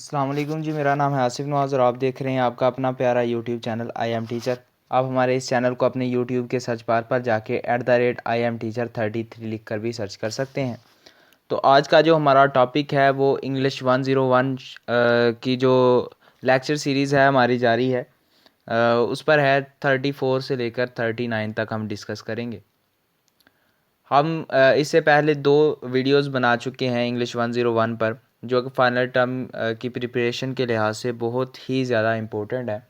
अस्सलाम वालेकुम जी। मेरा नाम है आसिफ नवाज़ और आप देख रहे हैं आपका अपना प्यारा YouTube channel I am teacher. आप हमारे इस चैनल को अपने यूट्यूब के सर्च बार पर जाके @IamTeacher33 लिख कर भी सर्च कर सकते हैं। तो आज का जो हमारा टॉपिक है वो इंग्लिश 101 की जो लेक्चर सीरीज़ है हमारी जारी है। उस पर है 34 से लेकर 39 तक हम डिस्कस करेंगे। हम इससे पहले 2 वीडियोस बना चुके हैं इंग्लिश 101 पर, जो कि फाइनल टर्म की प्रिपरेशन के लिहाज से बहुत ही ज़्यादा इम्पोर्टेंट है।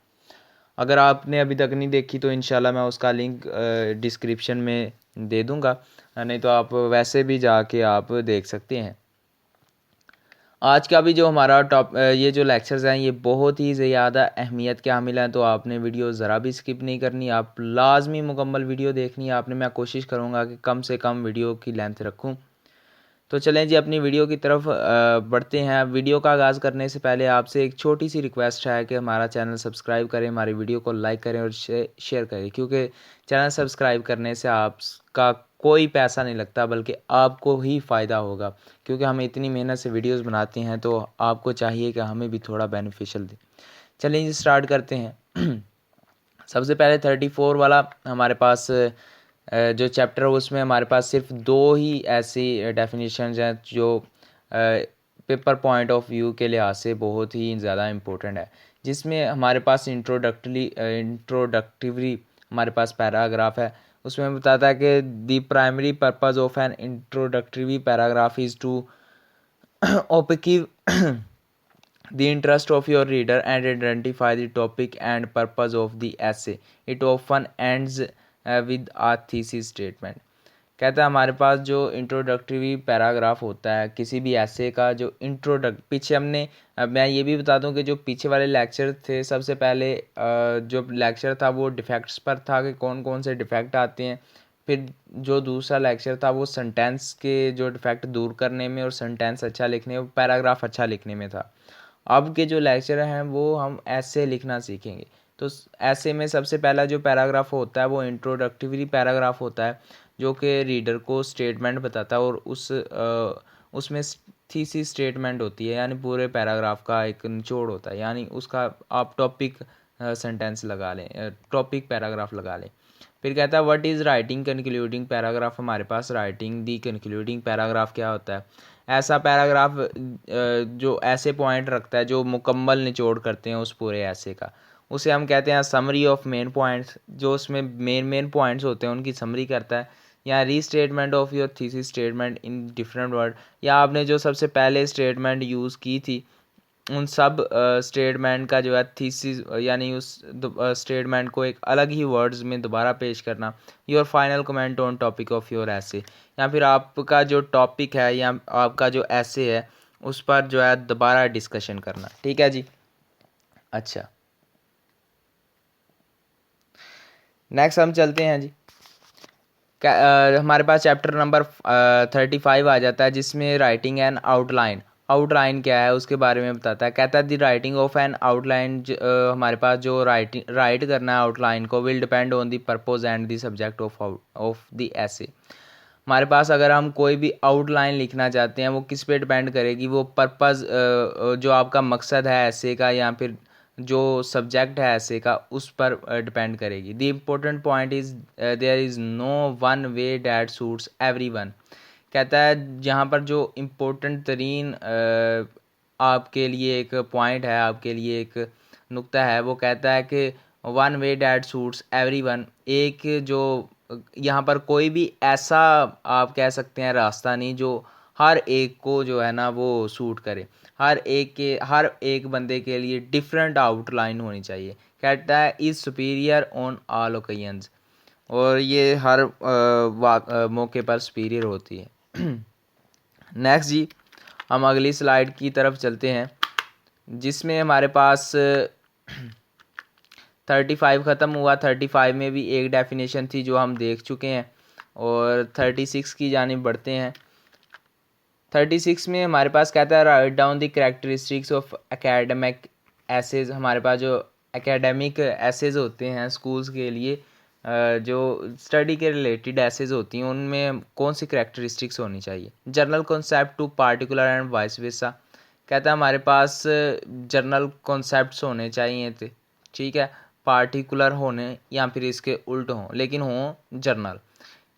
अगर आपने अभी तक नहीं देखी तो इंशाल्लाह मैं उसका लिंक डिस्क्रिप्शन में दे दूँगा, नहीं तो आप वैसे भी जाके आप देख सकते हैं। आज का भी जो हमारा ये जो लेक्चर्स हैं ये बहुत ही ज़्यादा अहमियत के हामिल हैं, तो आपने वीडियो ज़रा भी स्किप नहीं करनी, आप लाजमी मुकम्मल वीडियो देखनी है आपने। मैं कोशिश करूँगा कि कम से कम वीडियो की लेंथ रखूँ। तो चलें जी अपनी वीडियो की तरफ बढ़ते हैं। वीडियो का आगाज़ करने से पहले आपसे एक छोटी सी रिक्वेस्ट है कि हमारा चैनल सब्सक्राइब करें, हमारी वीडियो को लाइक करें और शेयर करें, क्योंकि चैनल सब्सक्राइब करने से आपका कोई पैसा नहीं लगता बल्कि आपको ही फ़ायदा होगा, क्योंकि हम इतनी मेहनत से वीडियोस बनाते हैं तो आपको चाहिए कि हमें भी थोड़ा बेनिफिशियल दें। चलिए जी स्टार्ट करते हैं। सबसे पहले 34 वाला हमारे पास जो चैप्टर है उसमें हमारे पास सिर्फ 2 ही ऐसी डेफिनेशंस हैं जो पेपर पॉइंट ऑफ व्यू के लिहाज से बहुत ही ज़्यादा इम्पोर्टेंट है, जिसमें हमारे पास इंट्रोडक्टिवरी हमारे पास पैराग्राफ है। उसमें बताता है कि the primary purpose of an introductory paragraph is to pique the interest of your reader and identify the topic and purpose of the essay. It often ends with a thesis statement. कहता है हमारे पास जो introductory paragraph होता है किसी भी ऐसे का, जो पीछे हमने मैं ये भी बता दूं कि जो पीछे वाले लेक्चर थे, सबसे पहले जो लेक्चर था वो डिफेक्ट्स पर था कि कौन कौन से डिफेक्ट आते हैं। फिर जो दूसरा लेक्चर था वो सेंटेंस के जो डिफेक्ट दूर करने में और सेंटेंस अच्छा लिखने, पैराग्राफ अच्छा लिखने में था। अब के जो लेक्चर हैं वो हम ऐसे लिखना सीखेंगे। तो ऐसे में सबसे पहला जो पैराग्राफ होता है वो इंट्रोडक्टरी पैराग्राफ होता है, जो कि रीडर को स्टेटमेंट बताता है और उसमें थीसिस स्टेटमेंट होती है, यानी पूरे पैराग्राफ का एक निचोड़ होता है, यानी उसका आप टॉपिक सेंटेंस लगा लें, टॉपिक पैराग्राफ लगा लें। फिर कहता है what is writing concluding paragraph. हमारे पास राइटिंग दी कंक्लूडिंग पैराग्राफ क्या होता है? ऐसा पैराग्राफ जो ऐसे पॉइंट रखता है जो मुकम्मल निचोड़ करते हैं उस पूरे ऐसे का, उसे हम कहते हैं समरी ऑफ मेन पॉइंट्स। जो उसमें मेन पॉइंट्स होते हैं उनकी समरी करता है, या restatement of your thesis statement in different word, या आपने जो सबसे पहले स्टेटमेंट यूज़ की थी उन सब स्टेटमेंट का जो है थीसिस, यानी उस स्टेटमेंट को एक अलग ही वर्ड्स में दोबारा पेश करना। Your final comment on topic of your ऐसे, या फिर आपका जो टॉपिक है या आपका जो ऐसे है उस पर जो है दोबारा डिस्कशन करना। ठीक है जी। अच्छा, नेक्स्ट हम चलते हैं जी। हमारे पास चैप्टर नंबर 35 आ जाता है, जिसमें राइटिंग एन आउटलाइन। आउटलाइन क्या है उसके बारे में बताता है। कहता है the writing of N outline, हमारे पास जो राइट करना है आउटलाइन को, will depend on the purpose and the subject of the ऐसे। हमारे पास अगर हम कोई भी आउटलाइन लिखना चाहते हैं वो किस पे डिपेंड करेगी, वो पर्पस जो आपका मकसद है ऐसे का या फिर जो सब्जेक्ट है ऐसे का उस पर डिपेंड करेगी। The important point is there is no one way that suits everyone. कहता है जहाँ पर जो इम्पोर्टेंट तरीन आपके लिए एक पॉइंट है, आपके लिए एक नुक्ता है, वो कहता है कि one way that suits every one. एक जो यहाँ पर कोई भी ऐसा आप कह सकते हैं रास्ता नहीं जो हर एक को जो है ना वो सूट करे। हर एक बंदे के लिए डिफरेंट आउटलाइन होनी चाहिए। कहता है is superior on all occasions, और ये हर मौके पर सुपीरियर होती है। नेक्स्ट जी, हम अगली स्लाइड की तरफ चलते हैं, जिसमें हमारे पास 35 ख़त्म हुआ। 35 में भी एक डेफिनेशन थी जो हम देख चुके हैं, और 36 की जानिब बढ़ते हैं। 36 में हमारे पास कहता है write down the characteristics of academic essays. हमारे पास जो एकेडमिक एसेज होते हैं स्कूल्स के लिए, जो स्टडी के रिलेटेड एसेज होती हैं, उनमें कौन सी कैरेक्टरिस्टिक्स होनी चाहिए। General concept to particular and vice versa. कहता है हमारे पास जर्नल कॉन्सेप्ट्स होने चाहिए थे, ठीक है, पार्टिकुलर होने या फिर इसके उल्ट हों, लेकिन हों जर्नल।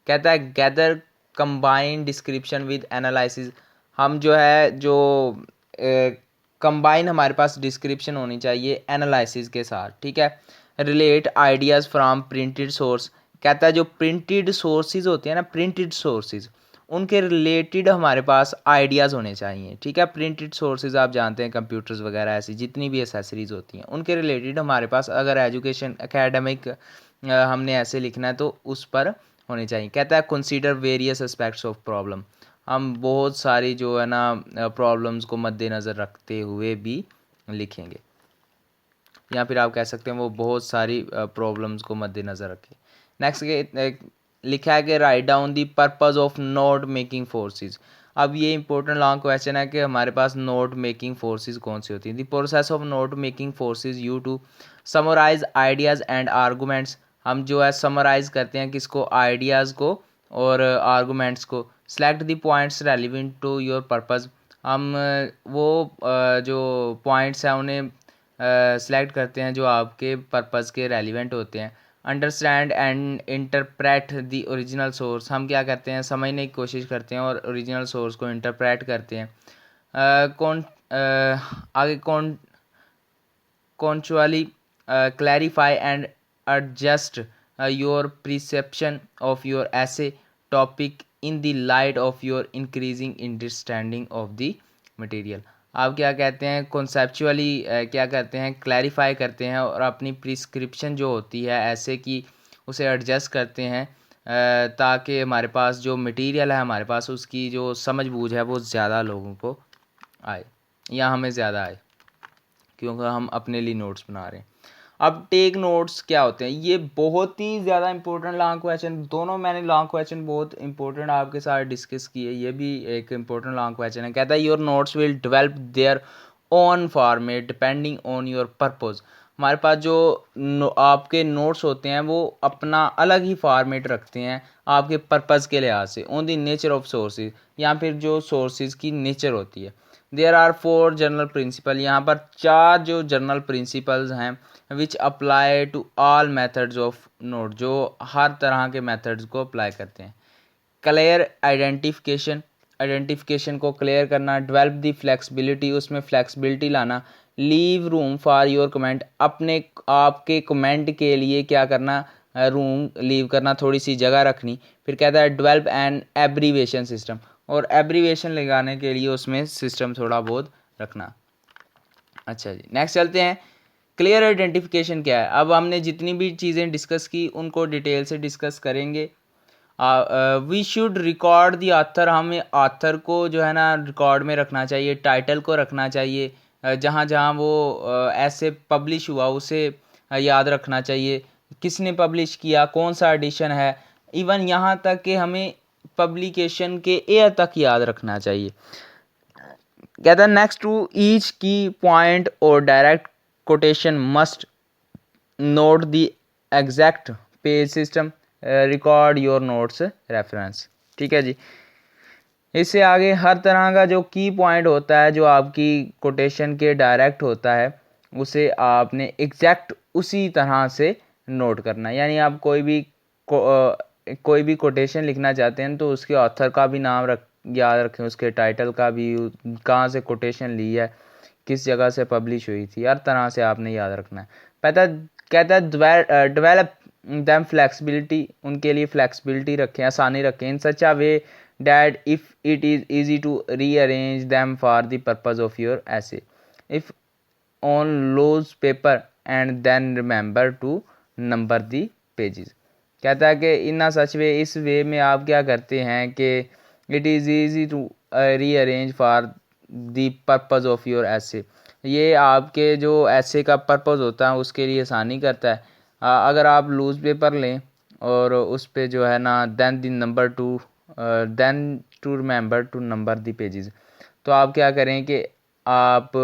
कहता है gather combine description with analysis, हम जो है जो कंबाइन हमारे पास डिस्क्रिप्शन होनी चाहिए एनालिसिस के साथ, ठीक है। Relate ideas from printed source, कहता है जो प्रिंटेड सोर्सेज होते हैं ना, प्रिंटेड सोर्सेज, उनके रिलेटेड हमारे पास आइडियाज़ होने चाहिए, ठीक है। प्रिंटेड सोर्सेज आप जानते हैं कंप्यूटर्स वगैरह ऐसी जितनी भी एसेसरीज होती हैं उनके रिलेटेड हमारे पास, अगर एजुकेशन एकेडमिक हमने ऐसे लिखना है तो उस पर होने चाहिए। कहता है consider various aspects of problem, हम बहुत सारी जो है ना प्रॉब्लम्स को मद्देनज़र रखते हुए भी लिखेंगे, या फिर आप कह सकते हैं वो बहुत सारी प्रॉब्लम्स को मद्देनज़र रखें। नेक्स्ट लिखा है कि right down the purpose of note making forces. अब ये इंपॉर्टेंट लॉन्ग क्वेश्चन है कि हमारे पास नोट मेकिंग फोर्सेस कौन सी होती हैं। The process of note making forces you to summarize ideas and arguments, हम जो है समराइज़ करते हैं किसको, आइडियाज़ को और आर्गूमेंट्स को। Select the points relevant to your purpose, हम वो जो पॉइंट्स हैं उन्हें सेलेक्ट करते हैं जो आपके पर्पज़ के रेलिवेंट होते हैं। Understand and interpret the original source, हम क्या करते हैं समझने की कोशिश करते हैं और ओरिजिनल सोर्स को इंटरप्रेट करते हैं। कौन आगे continually clarify and adjust your perception of your essay topic in the light of your increasing understanding of the material. आप क्या कहते हैं कॉन्सेप्चुअली क्या करते हैं, क्लैरिफाई करते हैं और अपनी प्रिस्क्रिप्शन जो होती है ऐसे कि उसे एडजस्ट करते हैं ताकि हमारे पास जो मटेरियल है हमारे पास उसकी जो समझ बूझ है वो ज़्यादा लोगों को आए या हमें ज़्यादा आए, क्योंकि हम अपने लिए नोट्स बना रहे हैं। अब टेक नोट्स क्या होते हैं, ये बहुत ही ज़्यादा इंपॉर्टेंट लॉन्ग क्वेश्चन, दोनों मैंने लॉन्ग क्वेश्चन बहुत इंपॉर्टेंट आपके साथ डिस्कस किए, ये भी एक इंपॉर्टेंट लॉन्ग क्वेश्चन है। कहता है your notes will develop their own format depending on your purpose, हमारे पास जो आपके नोट्स होते हैं वो अपना अलग ही फॉर्मेट रखते हैं आपके पर्पज़ के लिहाज से। On the nature of sources, या फिर जो सोर्सेज की नेचर होती है। देयर आर 4 जनरल प्रिंसिपल, यहाँ पर 4 जो जनरल प्रिंसिपल्स हैं which apply to all methods of note, जो हर तरह के मेथड्स को अप्लाई करते हैं। क्लियर आइडेंटिफिकेशन, आइडेंटिफिकेशन को क्लियर करना। डेवलप दी फ्लेक्सिबिलिटी, उसमें फ्लेक्सिबिलिटी लाना। Leave room for your comment, अपने आपके कमेंट के लिए क्या करना, रूम लीव करना, थोड़ी सी जगह रखनी। फिर कहता है डेवलप एन एब्रीवेशन सिस्टम, और एब्रीवेशन लगाने के लिए उसमें सिस्टम थोड़ा बहुत रखना। अच्छा जी, नेक्स्ट चलते हैं। क्लियर आइडेंटिफिकेशन क्या है, अब हमने जितनी भी चीज़ें डिस्कस की उनको डिटेल से डिस्कस करेंगे। We should record the author, हमें ऑथर को जो है ना रिकॉर्ड में रखना चाहिए, टाइटल को रखना चाहिए, जहाँ जहाँ वो ऐसे पब्लिश हुआ उसे याद रखना चाहिए, किसने पब्लिश किया, कौन सा एडिशन है, इवन यहाँ तक कि हमें पब्लिकेशन के ईयर तक याद रखना चाहिए। कहता है नेक्स्ट टू ईच की पॉइंट और direct quotation must note the exact page system, record your notes reference, ठीक है जी। इससे आगे हर तरह का जो की पॉइंट होता है जो आपकी कोटेशन के डायरेक्ट होता है उसे आपने एग्जैक्ट उसी तरह से नोट करना है। यानी आप कोई भी कोटेशन लिखना चाहते हैं तो उसके ऑथर का भी नाम याद रखें, उसके टाइटल का भी, कहाँ से कोटेशन ली है, किस जगह से पब्लिश हुई थी, हर तरह से आपने याद रखना है। कहता है डेवलप दैम फ्लेक्सिबिलिटी, उनके लिए फ्लेक्सिबिलिटी रखें, आसानी रखें। In such a way that if it is easy to rearrange them for the purpose of your essay, if on loose paper and then remember to number the pages. कहता है कि इन अ सच वे, इस वे में आप क्या करते हैं कि it is easy to rearrange for the purpose of your essay, ये आपके जो ऐसे का पर्पज़ होता है उसके लिए आसानी करता है। अगर आप लूज़ पेपर लें और उस पे जो है ना then to remember to number the pages, तो आप क्या करें कि आप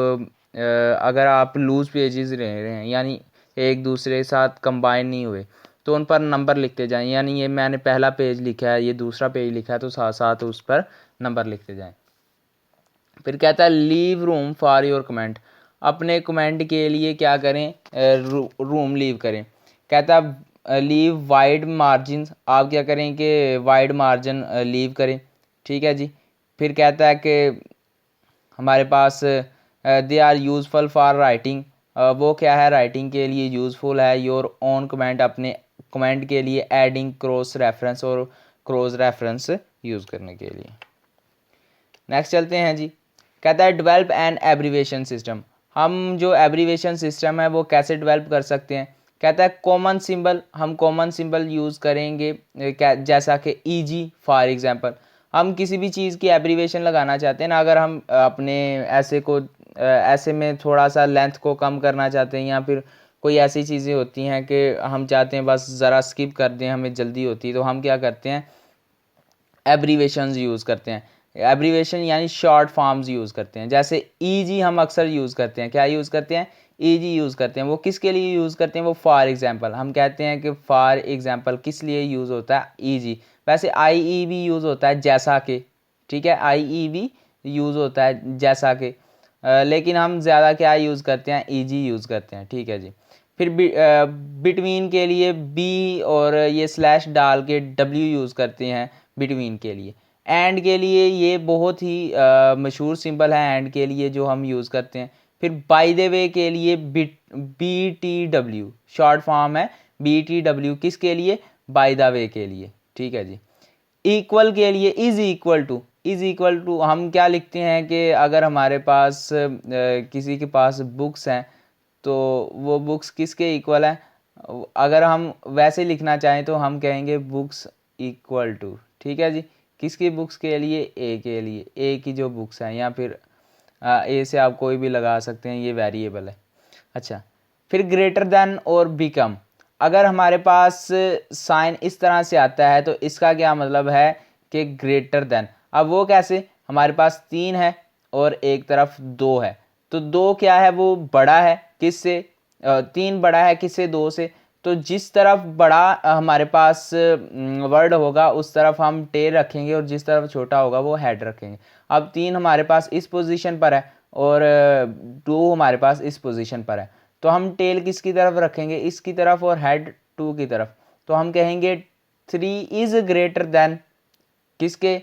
अगर आप लूज़ पेजेस ले रहे हैं यानी एक दूसरे के साथ कंबाइन नहीं हुए तो उन पर नंबर लिखते जाएं, यानी ये मैंने पहला पेज लिखा है, ये दूसरा पेज लिखा है, तो साथ साथ उस पर नंबर लिखते जाएं। फिर कहता है leave room for your comment, अपने कमेंट के लिए क्या करें, रूम लीव करें। कहता है लीव वाइड मार्जिन, आप क्या करें कि वाइड मार्जिन लीव करें, ठीक है जी। फिर कहता है कि हमारे पास they are useful for writing, वो क्या है, राइटिंग के लिए यूज़फुल है। योर ओन कमेंट, अपने कमेंट के लिए। एडिंग क्रॉस रेफरेंस, और क्रॉस रेफरेंस यूज़ करने के लिए। नेक्स्ट चलते हैं जी। कहता है डेवलप एन एब्रीवेशन सिस्टम, हम जो एब्रीवेशन सिस्टम है वो कैसे डेवलप कर सकते हैं। कहता है कॉमन सिंबल, हम कॉमन सिंबल यूज़ करेंगे, जैसा कि ईजी फॉर एग्जांपल। हम किसी भी चीज़ की एब्रीवेशन लगाना चाहते हैं ना, अगर हम अपने ऐसे में थोड़ा सा लेंथ को कम करना चाहते हैं, या फिर कोई ऐसी चीज़ें होती हैं कि हम चाहते हैं बस ज़रा स्किप कर दें, हमें जल्दी होती है, तो हम क्या करते हैं, एब्रीवेशंस यूज़ करते हैं। एब्रीवेशन यानी शॉर्ट फॉर्म्स यूज़ करते हैं। जैसे ईजी हम अक्सर यूज़ करते हैं, क्या यूज़ करते हैं, ईजी यूज़ करते हैं। वो किसके लिए यूज़ करते हैं, वो फॉर एग्जांपल। हम कहते हैं कि फॉर एग्जांपल किस लिए यूज़ होता है, ईजी। वैसे आई ई भी यूज़ होता है, जैसा कि, ठीक है, आई ई भी यूज़ होता है जैसा कि, लेकिन हम ज़्यादा क्या यूज़ करते हैं, ईजी यूज़ करते हैं, ठीक है जी। फिर बिटवीन के लिए बी और ये स्लैश डाल के डब्ल्यू यूज़ करते हैं बिटवीन के लिए। एंड के लिए ये बहुत ही मशहूर सिंबल है, एंड के लिए जो हम यूज़ करते हैं। फिर बाय द वे के लिए B T W, short form है बी टी डब्ल्यू, किसके लिए, बाय द वे के लिए, ठीक है जी। इक्वल के लिए is equal to, is equal to हम क्या लिखते हैं कि अगर हमारे पास किसी के पास बुक्स हैं तो वो बुक्स किसके इक्वल है। अगर हम वैसे लिखना चाहें तो हम कहेंगे बुक्स इक्वल टू, ठीक है जी, किसकी बुक्स के लिए, ए के लिए, ए की जो बुक्स हैं, या फिर ए से आप कोई भी लगा सकते हैं, ये वेरिएबल है। अच्छा, फिर ग्रेटर देन और बिकम, अगर हमारे पास साइन इस तरह से आता है तो इसका क्या मतलब है कि ग्रेटर देन। अब वो कैसे, हमारे पास 3 है और एक तरफ 2 है, तो 2 क्या है, वो बड़ा है किससे, 3 बड़ा है किससे, 2 से। तो जिस तरफ बड़ा हमारे पास वर्ड होगा उस तरफ हम टेल रखेंगे, और जिस तरफ छोटा होगा वो हेड रखेंगे। अब 3 हमारे पास इस पोजीशन पर है और 2 हमारे पास इस पोजीशन पर है, तो हम टेल किसकी तरफ रखेंगे, इसकी तरफ, और हेड 2 की तरफ। तो हम कहेंगे 3 इज़ ग्रेटर देन किसके,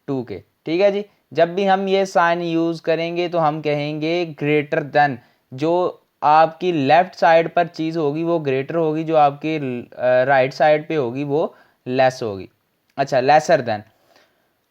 2 के, ठीक है जी। जब भी हम ये साइन यूज़ करेंगे तो हम कहेंगे ग्रेटर देन, जो आपकी लेफ्ट साइड पर चीज़ होगी वो ग्रेटर होगी, जो आपकी राइट साइड पे होगी वो लेस होगी। अच्छा, लेसर देन।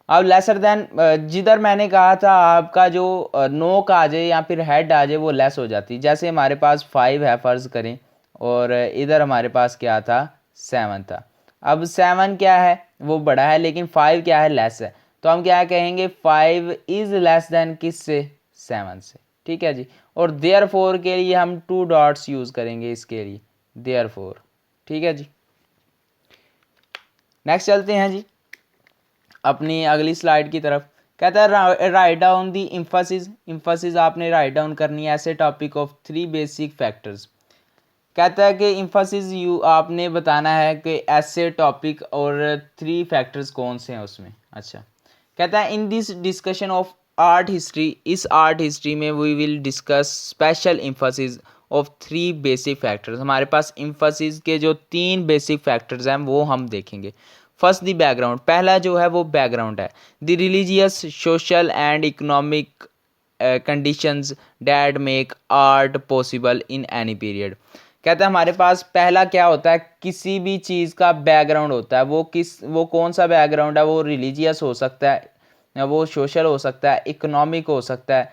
अब लेसर देन जिधर मैंने कहा था आपका जो नोक आ जाए या फिर हेड आ जाए वो लेस हो जाती। जैसे हमारे पास 5 है फ़र्ज़ करें, और इधर हमारे पास क्या था, 7 था। अब 7 क्या है, वो बड़ा है, लेकिन 5 क्या है, लेस है। तो हम क्या कहेंगे, 5 इज़ लेस देन किससे, 7 से, ठीक है जी। और देयरफॉर के लिए हम 2 डॉट्स यूज़ करेंगे इसके लिए, देयरफॉर, ठीक है जी। नेक्स्ट चलते हैं जी अपनी अगली स्लाइड की तरफ। कहता है राइट डाउन दी एम्फेसिस, एम्फेसिस आपने राइट डाउन करनी है ऐसे टॉपिक ऑफ 3 बेसिक फैक्टर्स। कहता है कि एम्फेसिस यू आपने बताना है कि ऐसे टॉपिक और 3 फैक्टर्स कौन से हैं उसमें। अच्छा, कहता है in this discussion of art history, इस आर्ट हिस्ट्री में we will discuss special emphasis of 3 basic factors. हमारे पास एम्फेसिस के जो 3 बेसिक फैक्टर्स हैं वो हम देखेंगे। फर्स्ट दी बैकग्राउंड, पहला जो है वो बैकग्राउंड है। The religious, social and economic conditions that make art possible in any period. कहता है हमारे पास पहला क्या होता है, किसी भी चीज़ का बैकग्राउंड होता है। वो कौन सा बैकग्राउंड है, वो रिलीजियस हो सकता है, वो सोशल हो सकता है, इकोनॉमिक हो सकता है।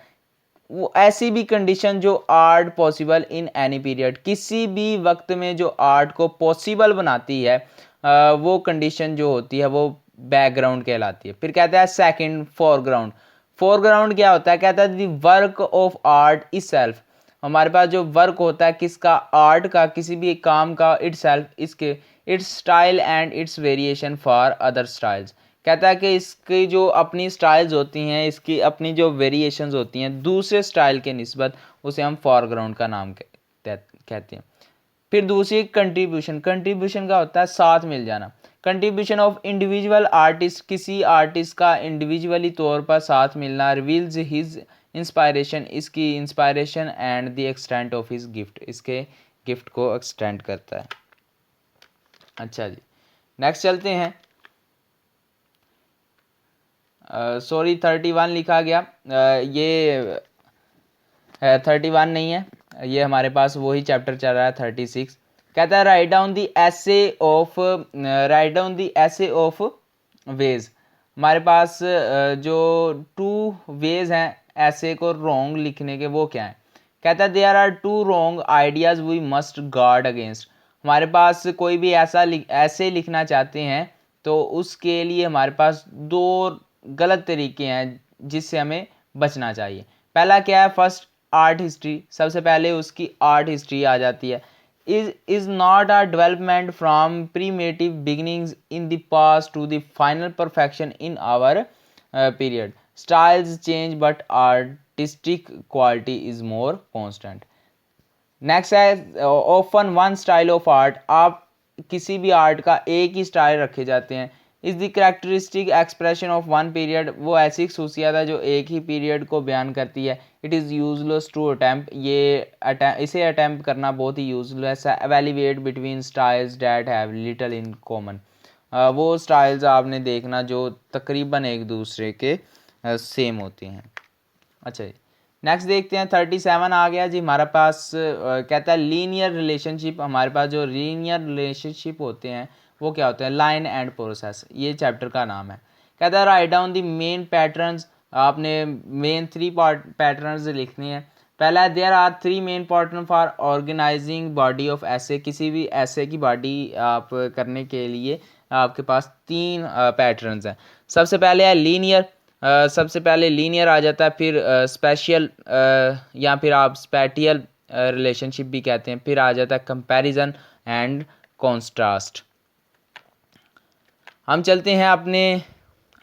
वो ऐसी भी कंडीशन जो art possible in any period, किसी भी वक्त में जो आर्ट को पॉसिबल बनाती है, वो कंडीशन जो होती है वो बैकग्राउंड कहलाती है। फिर कहता है सेकंड, फोरग्राउंड। फोरग्राउंड क्या होता है, कहता है the work of art is self. हमारे पास जो वर्क होता है किसका, आर्ट का, किसी भी काम का, इट सेल्फ, इसके, it's style and it's variation for other styles. कहता है कि इसकी जो अपनी स्टाइल्स होती हैं, इसकी अपनी जो वेरिएशंस होती हैं दूसरे स्टाइल के निस्बत, उसे हम फोरग्राउंड का नाम कहते हैं। फिर दूसरी कंट्रीब्यूशन, कंट्रीब्यूशन का होता है साथ मिल जाना। कंट्रीब्यूशन ऑफ इंडिविजुअल आर्टिस्ट, किसी आर्टिस्ट का इंडिविजुअली तौर पर साथ मिलना, रिवील्स हिज इंस्पायरेशन, इसकी inspiration and the extent of his gift, इसके गिफ्ट को एक्सटेंड करता है। अच्छा जी, नेक्स्ट चलते हैं। सॉरी 31 लिखा गया, ये 31 नहीं है, ये हमारे पास वही चैप्टर चल रहा है 36। कहता है write down the essay of ways. हमारे पास जो 2 वेज हैं ऐसे को रॉन्ग लिखने के, वो क्या है? कहता है there are 2 wrong ideas we must guard against. हमारे पास कोई भी ऐसे लिखना चाहते हैं तो उसके लिए हमारे पास 2 गलत तरीके हैं जिससे हमें बचना चाहिए। पहला क्या है? फर्स्ट आर्ट हिस्ट्री, सबसे पहले उसकी आर्ट हिस्ट्री आ जाती है। is not a development from primitive beginnings in the past to the final perfection in our period. Styles change but artistic quality is more constant. Next है often one style of art, आप किसी भी art का एक ही style रखे जाते हैं। Is the characteristic expression of one period, वो ऐसी खसूसियात है जो एक ही पीरियड को बयान करती है। It is useless to attempt, इसे अटैम्प्ट करना बहुत ही यूजलेस है। Evaluate between styles that have little in common, वो स्टाइल्स आपने देखना जो तकरीबन एक दूसरे के सेम होते हैं। अच्छा जी, नेक्स्ट देखते हैं 37 आ गया जी हमारे पास। कहता है लीनियर रिलेशनशिप, हमारे पास जो लीनियर रिलेशनशिप होते हैं वो क्या होते हैं? लाइन एंड प्रोसेस, ये चैप्टर का नाम है। कहता है write down the main patterns, आपने मेन 3 पैटर्न्स लिखने हैं। पहला है there are 3 main pattern for organizing body of essay, किसी भी ऐसे की बॉडी आप करने के लिए आपके पास 3 पैटर्न्स हैं। सबसे पहले है लीनियर, सबसे पहले लीनियर आ जाता है, फिर स्पेशियल या फिर आप स्पैटियल रिलेशनशिप भी कहते हैं, फिर आ जाता है कंपैरिजन एंड कॉन्ट्रास्ट। हम चलते हैं अपने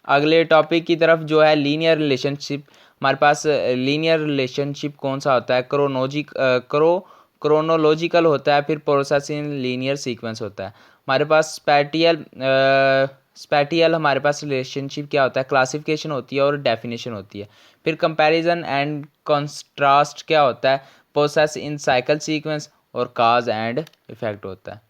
अगले टॉपिक की तरफ जो है लीनियर रिलेशनशिप। हमारे पास लीनियर रिलेशनशिप कौन सा होता है? क्रोनोलॉजिकल होता है, फिर प्रोसेसिंग लीनियर सीक्वेंस होता है। हमारे पास स्पैटियल हमारे पास रिलेशनशिप क्या होता है? क्लासिफिकेशन होती है और डेफिनेशन होती है। फिर कंपैरिजन एंड कंट्रास्ट क्या होता है? प्रोसेस इन साइकिल सीक्वेंस और काज एंड इफेक्ट होता है।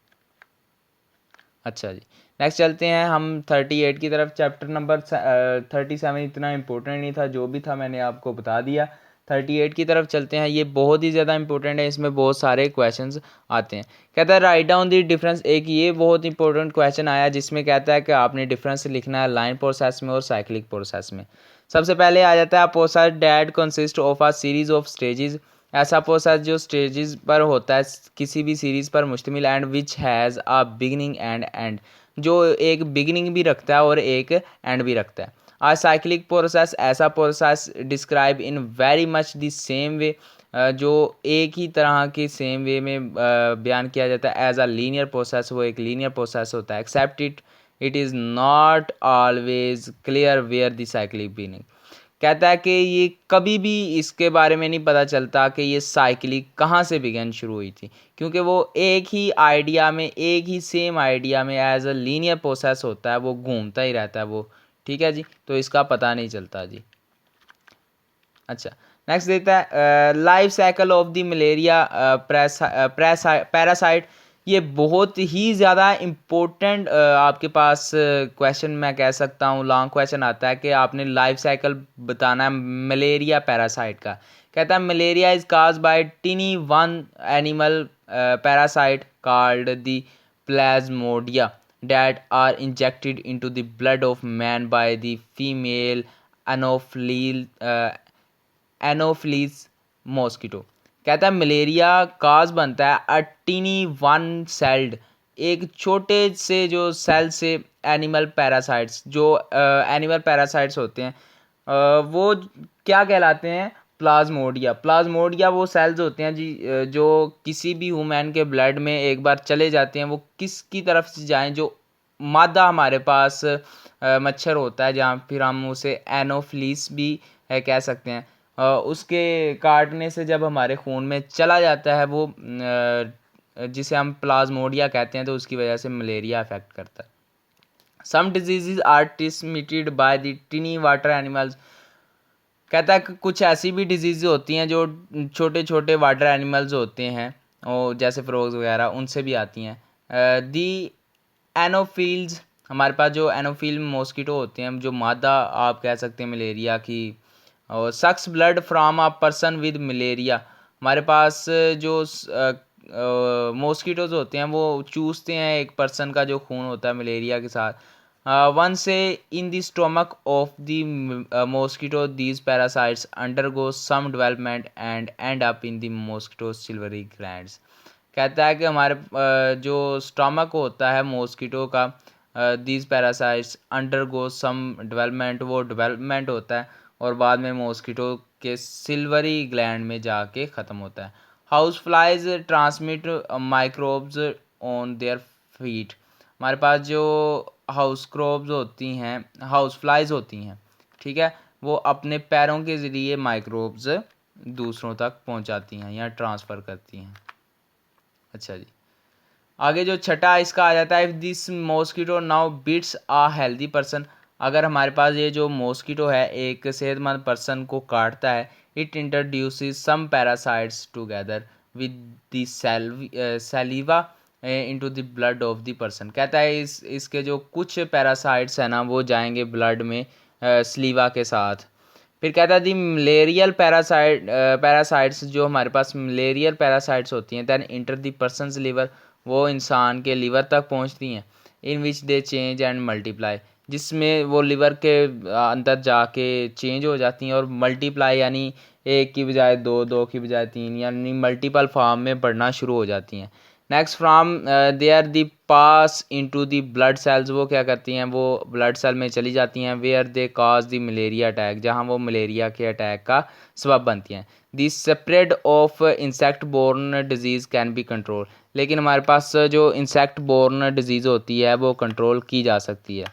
अच्छा जी, नेक्स्ट चलते हैं हम 38 की तरफ। चैप्टर नंबर 37 इतना इंपॉर्टेंट नहीं था, जो भी था मैंने आपको बता दिया। 38 की तरफ चलते हैं, ये बहुत ही ज़्यादा इंपॉर्टेंट है, इसमें बहुत सारे क्वेश्चंस आते हैं। कहता है राइट डाउन द डिफरेंस, एक ये बहुत इंपॉर्टेंट क्वेश्चन आया जिसमें कहता है कि आपने डिफरेंस लिखना है लाइन प्रोसेस में और साइक्लिक प्रोसेस में। सबसे पहले आ जाता है process that consist of a series of stages, ऐसा प्रोसेस जो स्टेजेस पर होता है, किसी भी सीरीज़ पर मुश्तमिल, and which has a beginning and and, जो एक बिगिनिंग भी रखता है और एक एंड भी रखता है। आ साइक्लिक प्रोसेस, ऐसा process describe in very much the same way, जो एक ही तरह के सेम वे में बयान किया जाता है एज अ लीनियर प्रोसेस, वो एक लीनियर प्रोसेस होता है। Except it is not always clear where the cyclic beginning, कहता है कि ये कभी भी इसके बारे में नहीं पता चलता कि ये साइकिलिंग कहाँ से बिगन शुरू हुई थी, क्योंकि वो एक ही आइडिया में, एक ही सेम आइडिया में एज अ लीनियर प्रोसेस होता है, वो घूमता ही रहता है वो। ठीक है जी, तो इसका पता नहीं चलता जी। अच्छा, नेक्स्ट देता है life cycle of the malaria parasite. ये बहुत ही ज़्यादा इम्पोर्टेंट आपके पास क्वेश्चन मैं कह सकता हूँ, लॉन्ग क्वेश्चन आता है कि आपने लाइफ साइकिल बताना है मलेरिया पैरासाइट का। कहता है malaria is cause by tiny one animal parasite called the plasmodia that are injected into the blood of man by the female anopheles mosquito. कहता है मलेरिया काज बनता है अटीनी वन सेल्ड, एक छोटे से जो सेल से एनिमल पैरासाइट्स, जो एनिमल पैरासाइट्स होते हैं वो क्या कहलाते हैं? प्लाज्मोडिया वो सेल्स होते हैं जी जो किसी भी ह्यूमन के ब्लड में एक बार चले जाते हैं, वो किसकी तरफ से जाएं? जो मादा हमारे पास मच्छर होता है, जहाँ फिर हम उसे एनोफिलीस भी है कह सकते हैं, उसके काटने से जब हमारे खून में चला जाता है वो जिसे हम प्लाज्मोडिया कहते हैं, तो उसकी वजह से मलेरिया अफेक्ट करता है। Some disease are transmitted by the tiny water animals. कहता है कि कुछ ऐसी भी डिजीज़ होती हैं जो छोटे छोटे वाटर एनिमल्स होते हैं और जैसे फ्रॉग्स वगैरह उनसे भी आती हैं। दी एनोफिल्स, हमारे पास जो एनोफिल मॉस्किटो होते हैं, जो मादा आप कह सकते हैं मलेरिया की। और sucks blood from a person with malaria, हमारे पास जो मॉस्किटोज होते हैं वो चूसते हैं एक पर्सन का जो खून होता है मलेरिया के साथ। Once in the stomach of the mosquito these parasites undergo some development and end up in the mosquito salivary glands. कहता है कि हमारे जो स्टमक होता है मॉस्किटो का, these parasites undergo some development, वो डेवलपमेंट होता है और बाद में मॉस्किटो के सिल्वरी ग्लैंड में जाके ख़त्म होता है। House flies transmit microbes on their feet, हमारे पास जो हाउस क्रोब्स होती हैं, हाउस फ्लाइज होती हैं, ठीक है, वो अपने पैरों के ज़रिए माइक्रोब्स दूसरों तक पहुंचाती हैं या ट्रांसफ़र करती हैं। अच्छा जी, आगे जो छठा इसका आ जाता है, if this mosquito now bites a healthy person, अगर हमारे पास ये जो मॉस्किटो है एक सेहतमंद पर्सन को काटता है, it introduces some parasites together with the saliva into the blood of the person. कहता है इसके जो कुछ पैरासाइट्स हैं ना वो जाएंगे ब्लड में स्लीवा के साथ। फिर कहता है दी मलेरियल पैरासाइट्स, जो हमारे पास मलेरियल पैरासाइट्स होती हैं, then enter the person's liver, वो इंसान के लीवर तक पहुंचती हैं। In which they change and multiply, जिसमें वो लिवर के अंदर जाके चेंज हो जाती हैं और मल्टीप्लाई यानी एक की बजाय दो, दो की बजाय तीन, यानी मल्टीपल फॉर्म में बढ़ना शुरू हो जाती हैं। Next from there they pass into the blood cells, वो क्या करती हैं, वो ब्लड सेल में चली जाती हैं। Where they cause the malaria attack, जहाँ वो मलेरिया के अटैक का सबब बनती हैं। The spread of insect borne disease can be control, लेकिन हमारे पास जो इंसेक्ट बोर्न डिजीज़ होती है वो कंट्रोल की जा सकती है।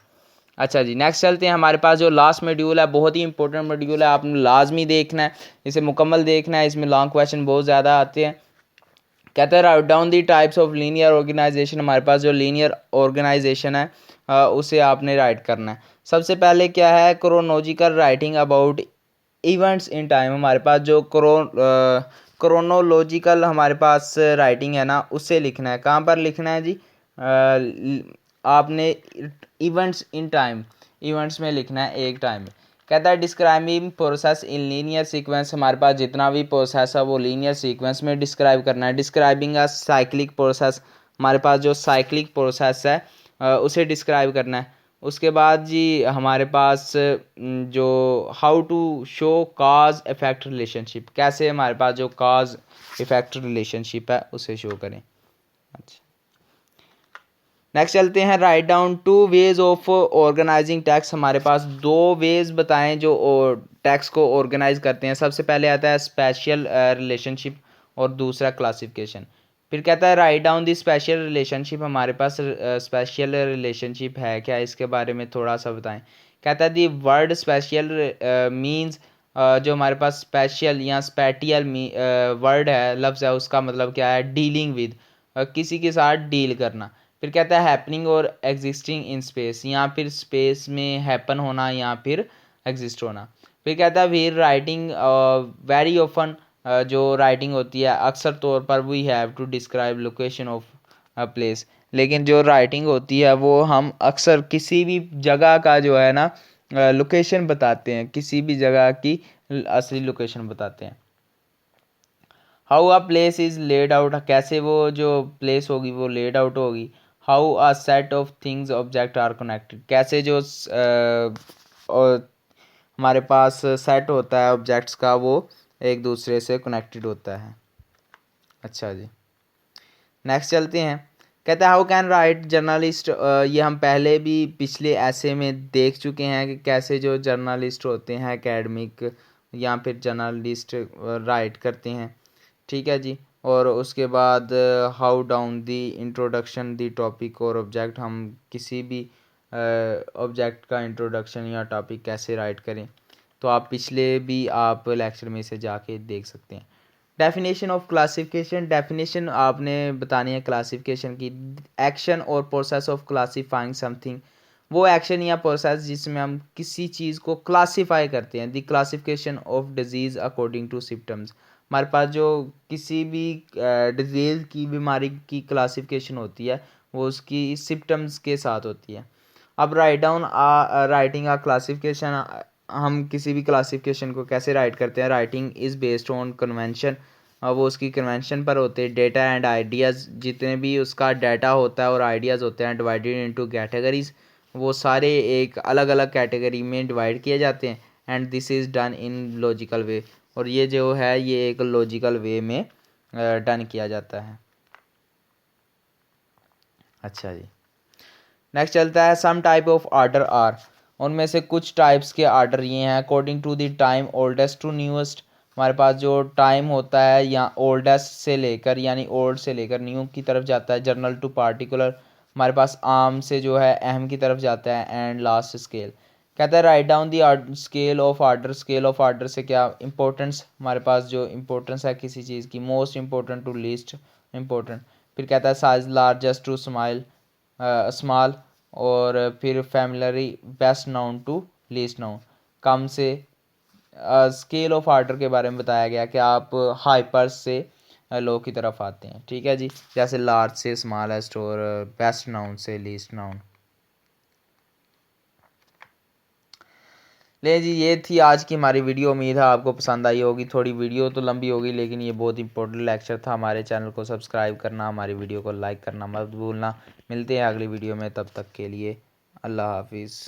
अच्छा जी, नेक्स्ट चलते हैं। हमारे पास जो लास्ट मॉड्यूल है बहुत ही इंपॉर्टेंट मॉड्यूल है, आपने लाजमी देखना है, इसे मुकम्मल देखना है, इसमें लॉन्ग क्वेश्चन बहुत ज़्यादा आते हैं। कहते हैं write down the types of linear organization, हमारे पास जो लीनियर ऑर्गेनाइजेशन है उसे आपने राइट करना है। सबसे पहले क्या है, chronological writing about events in time, हमारे पास जो क्रोनोलॉजिकल हमारे पास राइटिंग है ना उसे लिखना है। कहाँ पर लिखना है जी, आपने इवेंट्स इन टाइम, इवेंट्स में लिखना है एक टाइम में। कहता है describing process in linear sequence, हमारे पास जितना भी प्रोसेस है वो लीनियर सीक्वेंस में डिस्क्राइब करना है। डिस्क्राइबिंग अ साइक्लिक प्रोसेस, हमारे पास जो साइक्लिक प्रोसेस है उसे डिस्क्राइब करना है। उसके बाद जी हमारे पास जो how to show cause effect relationship, कैसे हमारे पास जो काज इफेक्ट रिलेशनशिप है उसे शो करें। अच्छा, नेक्स्ट चलते हैं। Write down two ways of organizing text, हमारे पास दो वेज बताएं जो टेक्स्ट को ऑर्गेनाइज करते हैं। सबसे पहले आता है स्पेशल रिलेशनशिप और दूसरा क्लासिफिकेशन। फिर कहता है राइट डाउन दी स्पेशल रिलेशनशिप, हमारे पास स्पेशल रिलेशनशिप है क्या, इसके बारे में थोड़ा सा बताएं। कहता है दी वर्ड स्पेशल मीन्स, जो हमारे पास स्पेशल या स्पेटियल वर्ड है, लफ्ज़ है, उसका मतलब क्या है, डीलिंग विद, किसी के साथ डील करना। फिर कहता है हैपनिंग और एग्जिस्टिंग इन स्पेस, या फिर स्पेस में हैपन होना या फिर एग्जिस्ट होना। फिर कहता है वीर राइटिंग वेरी ऑफन, जो राइटिंग होती है अक्सर तौर पर we have to describe location of a place, लेकिन जो राइटिंग होती है वो हम अक्सर किसी भी जगह का जो है ना लोकेशन बताते हैं, किसी भी जगह की असली लोकेशन बताते हैं। How a place is laid out, कैसे वो जो प्लेस होगी वो लेड आउट होगी। How a set of things object are connected, कैसे जो और हमारे पास सेट होता है ऑब्जेक्ट्स का वो एक दूसरे से कनेक्टेड होता है। अच्छा जी, नेक्स्ट चलते हैं। कहते हैं हाउ कैन राइट जर्नलिस्ट, ये हम पहले भी पिछले ऐसे में देख चुके हैं कि कैसे जो जर्नलिस्ट होते हैं एकेडमिक या फिर जर्नलिस्ट राइट करते हैं, ठीक है जी। और उसके बाद how down the introduction the topic और ऑब्जेक्ट, हम किसी भी ऑब्जेक्ट का इंट्रोडक्शन या टॉपिक कैसे राइट करें, तो आप पिछले भी आप लेक्चर में से जाके देख सकते हैं। डेफिनेशन ऑफ क्लासिफिकेशन, डेफिनेशन आपने बतानी है क्लासिफिकेशन की। एक्शन और प्रोसेस ऑफ क्लासीफाइंग समथिंग, वो एक्शन या प्रोसेस जिसमें हम किसी चीज़ को क्लासीफाई करते हैं। The classification of disease according to symptoms, हमारे पास जो किसी भी डिजीज़ की बीमारी की क्लासिफिकेशन होती है वो उसकी सिम्टम्स के साथ होती है। अब राइटिंग आ क्लासिफिकेशन, हम किसी भी क्लासिफिकेशन को कैसे राइट करते हैं। Writing is based on convention, वो उसकी कन्वेंशन पर होते हैं। डेटा एंड आइडियाज़, जितने भी उसका डाटा होता है और आइडियाज़ होते हैं डिवाइडेड इनटू कैटेगरीज, वो सारे एक अलग अलग कैटेगरी में डिवाइड किए जाते हैं। And this is done in logical वे, और ये जो है ये एक लॉजिकल वे में डन किया जाता है। अच्छा जी, नेक्स्ट चलता है some type of order are, उनमें से कुछ टाइप्स के आर्डर ये हैं। According to the time oldest to newest, हमारे पास जो टाइम होता है या ओल्डेस्ट से लेकर यानी ओल्ड से लेकर न्यू की तरफ जाता है। जर्नल टू पार्टिकुलर, हमारे पास आम से जो है अहम की तरफ जाता है। एंड लास्ट स्केल, कहता है write down the scale of order. Scale of order से क्या इंपॉर्टेंस, हमारे पास जो इंपॉर्टेंस है किसी चीज़ की, most important to least important. फिर कहता है साइज लार्जेस्ट टू स्मॉल, और फिर familiarity best known to least known, कम से। स्केल ऑफ आर्डर के बारे में बताया गया कि आप हाइपर से लो की तरफ आते हैं। ठीक है जी, जैसे लार्ज से स्मॉलेस्ट और बेस्ट नाउन से लीस्ट नाउन। ले जी, ये थी आज की हमारी वीडियो। उम्मीद है आपको पसंद आई होगी। थोड़ी वीडियो तो लंबी होगी लेकिन ये बहुत इंपॉर्टेंट लेक्चर था। हमारे चैनल को सब्सक्राइब करना, हमारी वीडियो को लाइक करना मत भूलना। मिलते हैं अगली वीडियो में, तब तक के लिए अल्लाह हाफिज़।